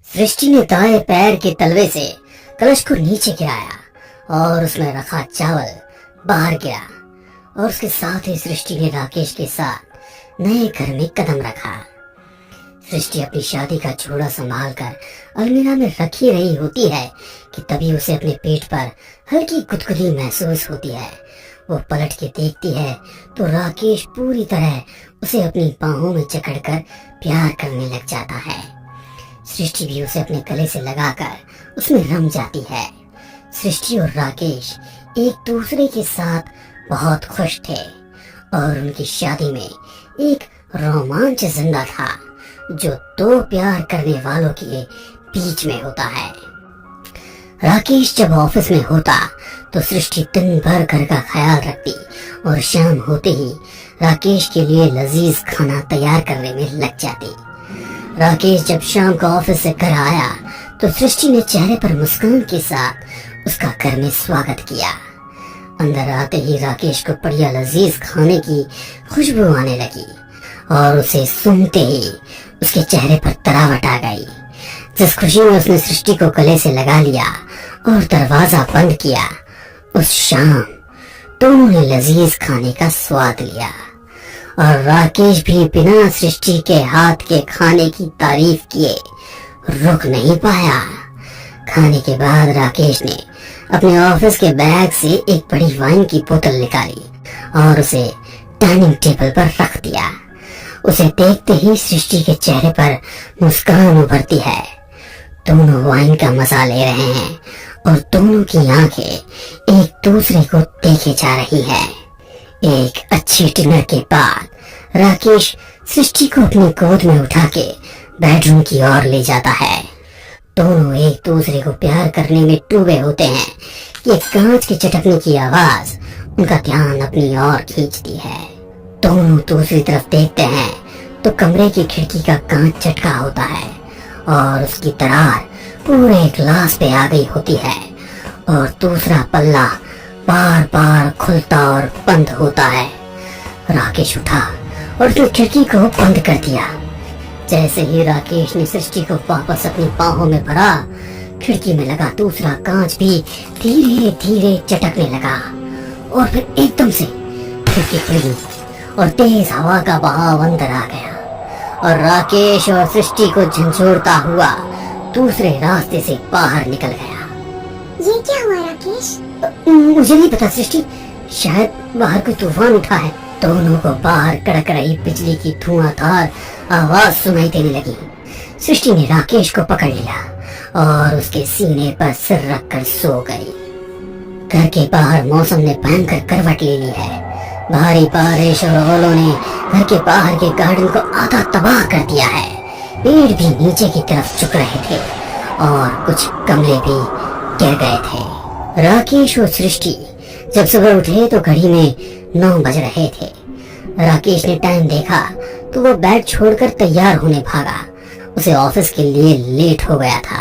सृष्टि ने दाएं पैर के तलवे से कलश को नीचे गिराया और उसमें रखा चावल बाहर गिरा और उसके साथ ही सृष्टि ने राकेश के साथ नए घर में कदम रखा। सृष्टि अपनी शादी का जोड़ा संभाल कर अलमीरा में रखी रही होती है कि तभी उसे अपने पेट पर हल्की गुदगुदी महसूस होती है। वो पलट के देखती है तो राकेश पूरी तरह उसे अपनी बाहों में जकड़कर प्यार करने लग जाता है। सृष्टि भी उसे अपने गले से लगाकर उसमें रम जाती है। सृष्टि और राकेश एक दूसरे के साथ बहुत खुश थे और उनकी शादी में एक रोमांच जिंदा था जो दो प्यार करने वालों के बीच में होता है। राकेश जब ऑफिस में होता तो सृष्टि दिन भर घर का ख्याल रखती और शाम होते ही राकेश के लिए लजीज खाना तैयार करने में लग जाती। राकेश जब शाम को ऑफिस से घर आया तो सृष्टि ने चेहरे पर मुस्कान के साथ उसका घर में स्वागत किया। अंदर आते ही राकेश को बढ़िया लजीज खाने की खुशबू आने लगी और उसे सुनते ही उसके चेहरे पर तरावट आ गई। जिस खुशी में उसने सृष्टि को गले से लगा लिया और दरवाजा बंद किया, उस शाम दोनों ने लजीज खाने का स्वाद लिया और राकेश भी बिना सृष्टि के हाथ के खाने की तारीफ किए रुक नहीं पाया। खाने के बाद राकेश ने अपने ऑफिस के बैग से एक बड़ी वाइन की बोतल निकाली और उसे डाइनिंग टेबल पर रख दिया। उसे देखते ही सृष्टि के चेहरे पर मुस्कान उभरती है। दोनों वाइन का मजा ले रहे हैं और दोनों की आंखें एक दूसरे को देखे जा रही है। एक अच्छी डिनर के बाद राकेश सृष्टि को अपनी गोद में उठा के बेडरूम की ओर ले जाता है। दोनों एक दूसरे को प्यार करने में डूबे होते हैं कि एक कांच के चटकने की आवाज उनका ध्यान अपनी ओर खींचती है। दोनों दूसरी तरफ देखते हैं तो कमरे की खिड़की का कांच चटका होता है और उसकी दरार पूरे ग्लास पे आ गई होती है और दूसरा पल्ला बार बार खुलता और बंद होता है। राकेश उठा और उसने खिड़की को बंद कर दिया। जैसे ही राकेश ने सृष्टि को वापस अपनी बाहों में भरा, खिड़की में लगा दूसरा कांच भी धीरे धीरे चटकने लगा और फिर एकदम से खिड़की खुली और तेज हवा का बहाव अंदर आ गया और राकेश और सृष्टि को झंझोड़ता हुआ दूसरे रास्ते से बाहर निकल गया। ये क्या हुआ राकेश? मुझे नहीं पता सृष्टि, शायद बाहर कोई तूफान उठा है। दोनों को बाहर कड़क रही बिजली की धुआंधार आवाज सुनाई देने लगी। सृष्टि ने राकेश को पकड़ लिया और उसके सीने पर सिर रखकर सो गई। घर के बाहर मौसम ने भयंकर करवट ले ली है। भारी बारिश और ओलों ने घर के बाहर के गार्डन को आधा तबाह कर दिया है। पेड़ भी नीचे की तरफ झुक रहे थे और कुछ गमले भी गिर गए थे। राकेश और सृष्टि जब सुबह उठे तो घड़ी में 9 बज रहे थे। राकेश ने टाइम देखा तो वो बैग छोड़कर तैयार होने भागा। उसे ऑफिस के लिए लेट हो गया था।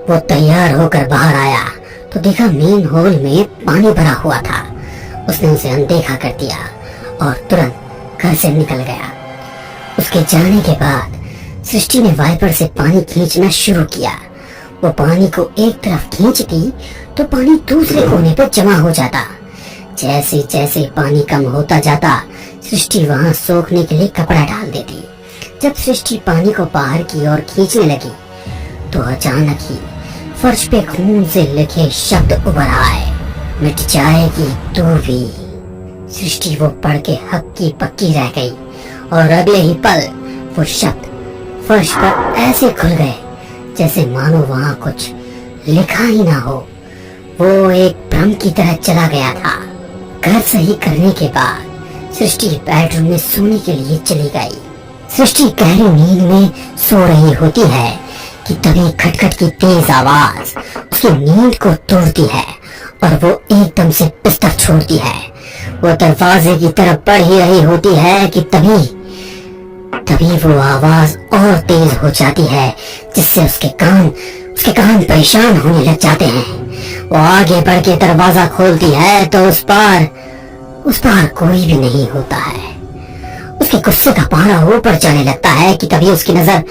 वो तैयार होकर बाहर आया तो देखा मेन हॉल में पानी भरा हुआ था। उसने उसे अनदेखा कर दिया और तुरंत घर से निकल गया। उसके जाने के बाद सृष्टि ने वाइपर से पानी खींचना शुरू किया। वो पानी को एक तरफ खींचती तो पानी दूसरे कोने पर जमा हो जाता। जैसे जैसे पानी कम होता जाता, सृष्टि वहां सोखने के लिए कपड़ा डाल देती। जब सृष्टि पानी को बाहर की ओर खींचने लगी तो अचानक ही फर्श पे खून से लिखे शब्द उभर आए, मिट जाएगी तू भी। सृष्टि वो पढ़ के हक्की पक्की रह गई और अगले ही पल वो शब्द फर्श पर ऐसे खुल गए जैसे मानो वहां कुछ लिखा ही ना हो। वो एक भ्रम की तरह चला गया था। घर सही करने के बाद सृष्टि बेडरूम में सोने के लिए चली गई। सृष्टि गहरी नींद में सो रही होती है कि तभी खटखट की तेज आवाज उसकी नींद को तोड़ती है और वो एकदम से बिस्तर छोड़ती है। वो दरवाजे की तरफ बढ़ ही रही होती है कि तभी वो आवाज और तेज हो जाती है जिससे उसके कान परेशान होने लग जाते हैं। वो आगे बढ़ के दरवाजा खोलती है तो उस पार कोई भी नहीं होता है। उसके गुस्से का पारा ऊपर जाने लगता है कि तभी उसकी नजर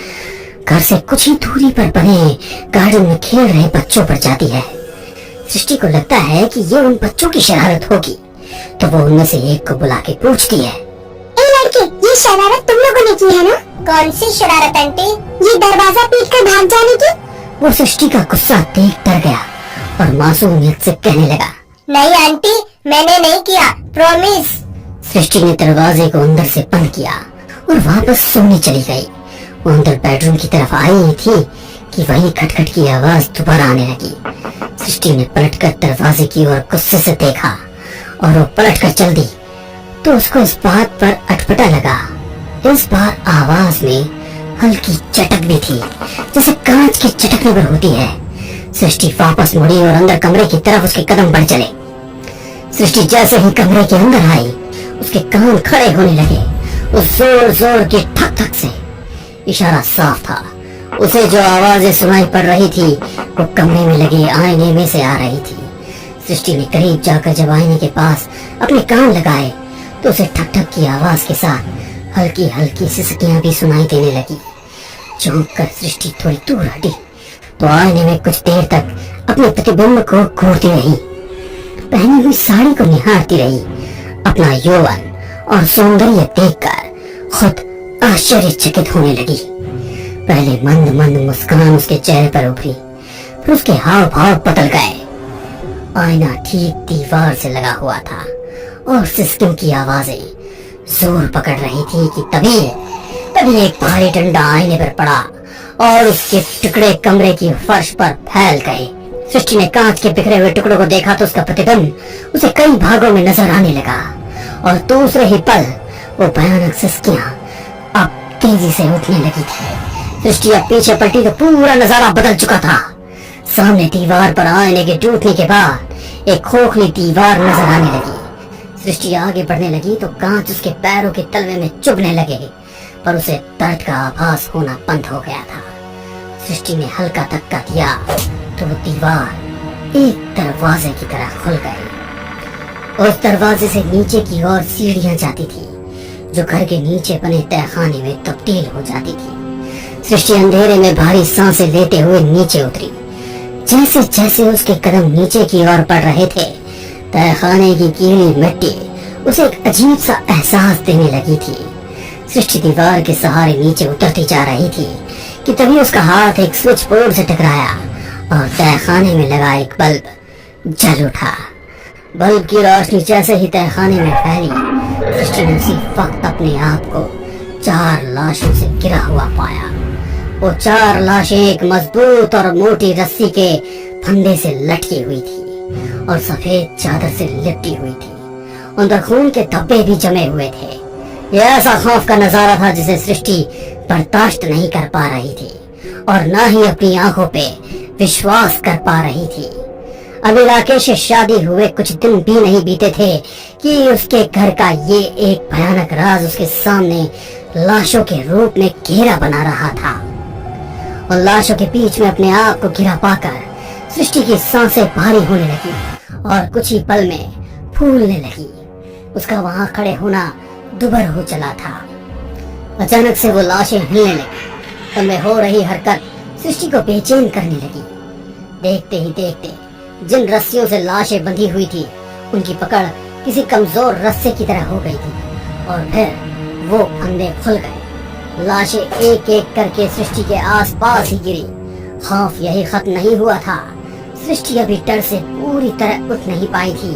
घर से कुछ ही दूरी पर बने गार्डन में खेल रहे बच्चों पर जाती है। सृष्टि को लगता है कि ये उन बच्चों की शरारत होगी, तो वो उनमें से एक को बुला के पूछती है, ए लड़के, ये शरारत तुम लोगों ने की है ना? कौन सी शरारत आंटी? ये दरवाजा पीट कर भाग जाने की? वो सृष्टि का गुस्सा देख डर गया और मासूमियत से कहने लगा, नहीं आंटी, मैंने नहीं किया, प्रॉमिस। सृष्टि ने दरवाजे को अंदर से बंद किया और वापस सोने चली गई। वो अंदर बेडरूम की तरफ आई थी कि वही खटखट की आवाज दोबारा आने लगी। सृष्टि ने पलटकर दरवाजे की ओर गुस्से से देखा और वो पलटकर चल दी, तो उसको इस बात पर अटपटा लगा। इस बार आवाज में हल्की चटक भी थी, जैसे कांच की चटकने पर होती है। सृष्टि वापस मुड़ी और अंदर कमरे की तरफ उसके कदम बढ़ चले। सृष्टि जैसे ही कमरे के अंदर आई, उसके कान खड़े होने लगे। उस जोर जोर के ठक ठक से इशारा साफ था। उसे जो आवाजें सुनाई पड़ रही थी वो कमरे में लगे आईने में से आ रही थी। सृष्टि ने करीब जाकर जब आईने के पास अपने कान लगाए तो उसे ठक ठक की आवाज के साथ हल्की हल्की सिसकियां भी सुनाई देने लगी। चौंक कर सृष्टि थोड़ी दूर हटी तो आईने में कुछ देर तक अपने प्रतिबिंब को घूरती रही। पहनी हुई साड़ी को निहारती रही। अपना यौवन और सौंदर्य देखकर खुद आश्चर्यचकित होने लगी। पहले मंद मंद मुस्कान उसके चेहरे पर उभरी, फिर उसके हाव भाव बदल गए। आईना ठीक दीवार से लगा हुआ था और सिस्टम की आवाजें जोर पकड़ रही थी कि तभी एक भारी डंडा आईने पर पड़ा और उसके टुकड़े कमरे की फर्श पर फैल गए। सृष्टि ने कांच के बिखरे हुए टुकड़ों को देखा तो उसका प्रतिबिंब उसे कई भागों में नजर आने लगा और दूसरे ही पल वो भयानक सिसकियां अब तेजी से उठने लगी थी। सृष्टि अब पीछे पलटी तो पूरा नजारा बदल चुका था। सामने दीवार पर आईने के टूटने के बाद एक खोखली दीवार नजर आने लगी। सृष्टि आगे बढ़ने लगी तो कांच उसके पैरों के तलवे में चुभने लगे, पर उसे दर्द का आभास होना बंद हो गया था। सृष्टि ने हल्का धक्का दिया तो वो दीवार एक दरवाजे की तरह खुल गई। उस दरवाजे से नीचे की ओर सीढ़ियां जाती थी जो घर के नीचे बने तहखाने में तब्दील हो जाती थी। सृष्टि अंधेरे में भारी सांसें लेते हुए नीचे उतरी। जैसे जैसे उसके कदम नीचे की ओर बढ़ रहे थे, तहखाने की गीली मिट्टी उसे एक अजीब सा एहसास देने लगी थी। सृष्टि दीवार के सहारे नीचे उतरती जा रही थी कि तभी उसका हाथ एक स्विच बोर्ड से टकराया और तहखाने में लगा एक बल्ब जल उठा। बल्ब की रोशनी जैसे ही तहखाने में फैली, सृष्टि ने उसी वक्त अपने आप को 4 लाशों से घिरा हुआ पाया। वो 4 लाशें एक मजबूत और मोटी रस्सी के फंदे से लटकी हुई थी और सफेद चादर से लिपटी हुई थी। उन खून के धब्बे भी जमे हुए थे। यह ऐसा खौफ का नजारा था जिसे सृष्टि बर्दाश्त नहीं कर पा रही थी और न ही अपनी आंखों पे विश्वास कर पा रही थी। अभी राकेश से शादी हुए कुछ दिन भी नहीं बीते थे कि उसके घर का ये एक भयानक राज उसके सामने लाशों के रूप में घेरा बना रहा था। और लाशों के बीच में अपने आप को घिरा पाकर सृष्टि की सांसें भारी होने लगी और कुछ ही पल में फूलने लगी। उसका वहां खड़े होना दुबर हो चला था। अचानक से वो लाशें हिलने लगी। उनमें हो रही हरकत सृष्टि को बेचैन करने लगी। देखते ही देखते जिन रस्सियों से लाशें बंधी हुई थी उनकी पकड़ किसी कमजोर रस्से की तरह हो गई थी और फिर वो फंदे खुल गए। लाशें एक एक करके सृष्टि के आसपास ही गिरी। खौफ यही खत्म नहीं हुआ था। सृष्टि अभी डर से पूरी तरह उठ नहीं पाई थी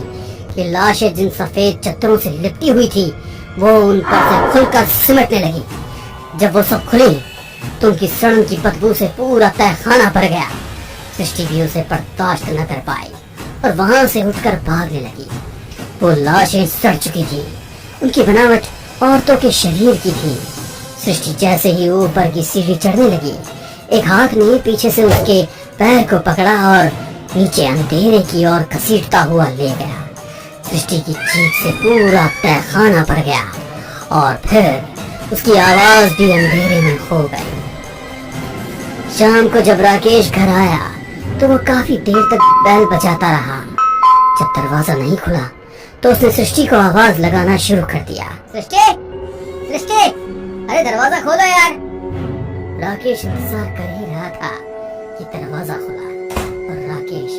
कि लाशें जिन सफेद चद्दरों से लिपटी हुई थी वो उन पर से खुलकर सिमटने लगी। जब वो सब खुली तो उनकी सड़न की बदबू से पूरा तहखाना भर गया। सृष्टि भी उसे बर्दाश्त न कर पाई और वहां से उठकर भागने लगी। वो लाशें सड़ चुकी थी। उनकी बनावट औरतों के शरीर की थी। सृष्टि जैसे ही ऊपर की सीढ़ी चढ़ने लगी, एक हाथ ने पीछे से उसके पैर को पकड़ा और नीचे अंधेरे की ओर घसीटता हुआ ले गया। सृष्टि की चीख से पूरा तहखाना भर गया और फिर उसकी आवाज भी अंधेरे में खो गई। शाम को जब राकेश घर आया तो वो काफी देर तक बैल बजाता रहा। जब दरवाजा नहीं खुला तो उसने सृष्टि को आवाज लगाना शुरू कर दिया। सृष्टि, सृष्टि, अरे दरवाजा खोलो यार। राकेश इंतजार कर ही रहा था कि दरवाजा खुला और राकेश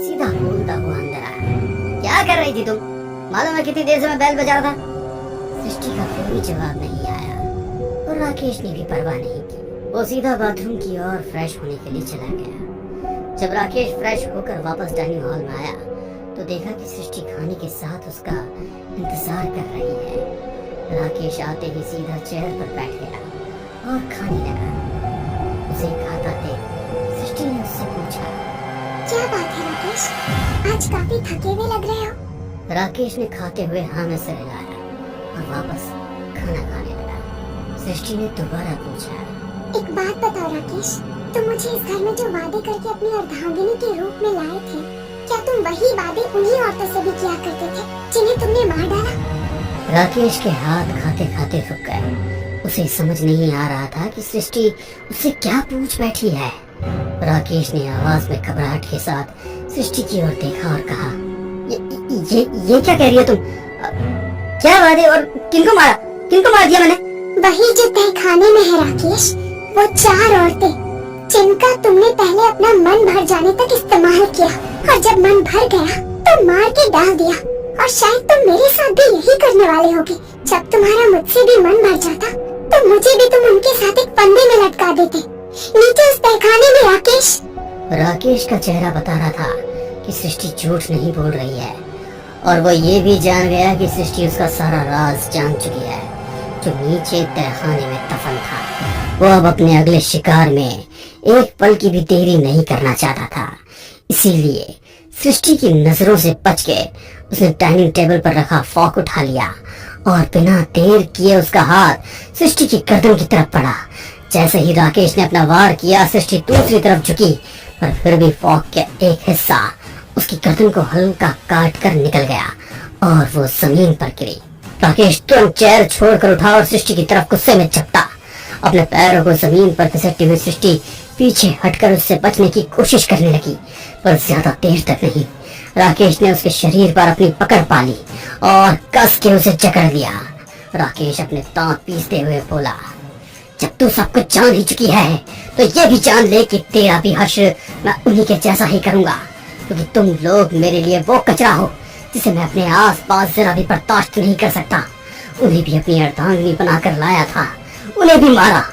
सीधा बोलता हुआ अंदर आया। क्या कर रही थी तुम? मालूम है कितनी देर से मैं बेल बजा रहा था। सृष्टि का कोई जवाब नहीं आया और राकेश ने भी परवाह नहीं की। वो सीधा बाथरूम की ओर फ्रेश होने के लिए चला गया। जब राकेश फ्रेश होकर वापस डाइनिंग हॉल में आया तो देखा कि सृष्टि खाने के साथ उसका इंतजार कर रही है। राकेश आते ही सीधा चेयर पर बैठ गया और खाने लगा। उसे खाता देख सृष्टि ने उससे पूछा, क्या बात है राकेश, आज काफी थके हुए लग रहे हो। राकेश ने खाते हुए हाँ में सिर हिलाया और वापस खाना खाने लगा। सृष्टि ने दोबारा पूछा, एक बात बताओ राकेश, तुम मुझे इस घर में जो वादे करके अपनी अर्धांगिनी के रूप में लाए थे, क्या तुम वही वादे उन्हीं औरतों से भी किया करते थे जिन्हें तुमने मार डाला? राकेश के हाथ खाते खाते रुक गए। उसे समझ नहीं आ रहा था कि सृष्टि उससे क्या पूछ बैठी है। राकेश ने आवाज में घबराहट के साथ सृष्टि की ओर देखा और कहा, ये क्या कह रही है तुम? क्या वादे और किनको मार दिया मैंने? वही जो तहखाने में है राकेश, वो 4 औरतें जिनका तुमने पहले अपना मन भर जाने तक इस्तेमाल किया और जब मन भर गया तो मार के डाल दिया। और शायद तुम मेरे साथ भी यही करने वाले होगे। जब तुम्हारा मुझसे भी मन भर जाता तो मुझे भी तुम उनके साथ एक फंदे में लटका देते नीचे उस तहखाने में। राकेश का चेहरा बता रहा था कि सृष्टि झूठ नहीं बोल रही है और वो ये भी जान गया कि सृष्टि उसका सारा राज जान चुकी है जो नीचे तहखाने में दफन था। वो अब अपने अगले शिकार में एक पल की भी देरी नहीं करना चाहता था। इसीलिए सृष्टि की नजरों से बच के उसने डाइनिंग टेबल पर रखा फॉक उठा लिया और बिना देर किए उसका हाथ सृष्टि की गर्दन की तरफ बढ़ा। जैसे ही राकेश ने अपना वार किया, सृष्टि दूसरी तरफ झुकी, पर फिर भी फॉक के एक हिस्सा उसकी गर्दन को हल्का काट कर निकल गया और वो जमीन पर गिरी। राकेश तुरंत चेयर छोड़कर उठा और सृष्टि की तरफ गुस्से में झपटा। अपने पैरों को जमीन पर घसीटती हुई सृष्टि पीछे हटकर उससे बचने की कोशिश करने लगी, पर ज्यादा देर तक नहीं। राकेश ने उसके शरीर पर अपनी पकड़ पा ली और कस के उसे जकड़ लिया। राकेश अपने दांत पीसते हुए बोला, जब तू सब कुछ जान ही चुकी है तो ये भी जान ले कि तेरा भी हश्र मैं उन्हीं के जैसा ही करूंगा, क्योंकि तुम लोग मेरे लिए वो कचरा हो जिसे मैं अपने आस पास जरा भी बर्दाश्त नहीं कर सकता। उन्हें भी अपनी अर्धांगिनी बनाकर लाया था, उन्हें भी मारा।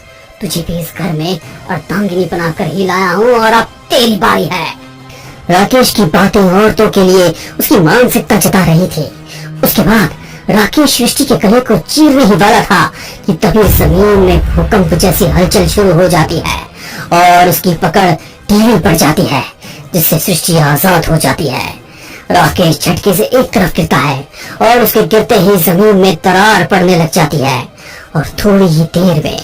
तुझे भी इस घर में अर्धांगिनी बनाकर ही लाया हूँ और अब तेरी बारी है। राकेश की बातें औरतों के लिए उसकी मानसिकता जता रही थी। उसके बाद राकेश सृष्टि के गले को चीरने ही वाला था कि तभी जमीन में भूकंप जैसी हलचल शुरू हो जाती है और उसकी पकड़ ढीली पड़ जाती है, जिससे सृष्टि आजाद हो जाती है। राकेश झटके से एक तरफ गिरता है और उसके गिरते ही जमीन में दरार पड़ने लग जाती है और थोड़ी ही देर में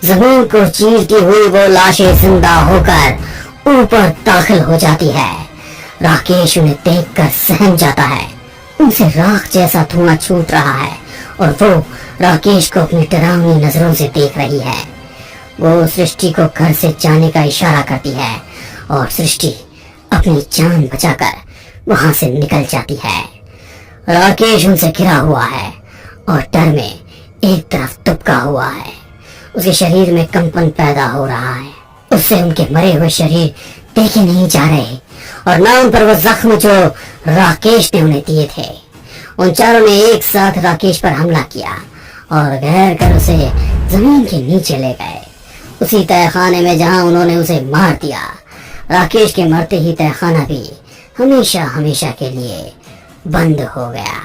जमीन को चीरती हुई वो लाशें जिंदा होकर ऊपर दाखिल हो जाती है। राकेश उन्हें देखकर सहम जाता है। उनसे राख जैसा धुआं छूट रहा है और वो राकेश को अपनी डरावनी नजरों से देख रही है। वो सृष्टि को घर से जाने का इशारा करती है और सृष्टि अपनी जान बचाकर वहां से निकल जाती है। राकेश उनसे घिरा हुआ है और डर में एक तरफ दुबका हुआ है। उसके शरीर में कंपन पैदा हो रहा है। उससे उनके मरे हुए शरीर देखे नहीं जा रहे और ना उन पर वो जख्म जो राकेश ने उन्हें दिए थे। उन चारों ने एक साथ राकेश पर हमला किया और घेर कर उसे जमीन के नीचे ले गए, उसी तहखाने में जहां उन्होंने उसे मार दिया। राकेश के मरते ही तहखाना भी हमेशा हमेशा के लिए बंद हो गया।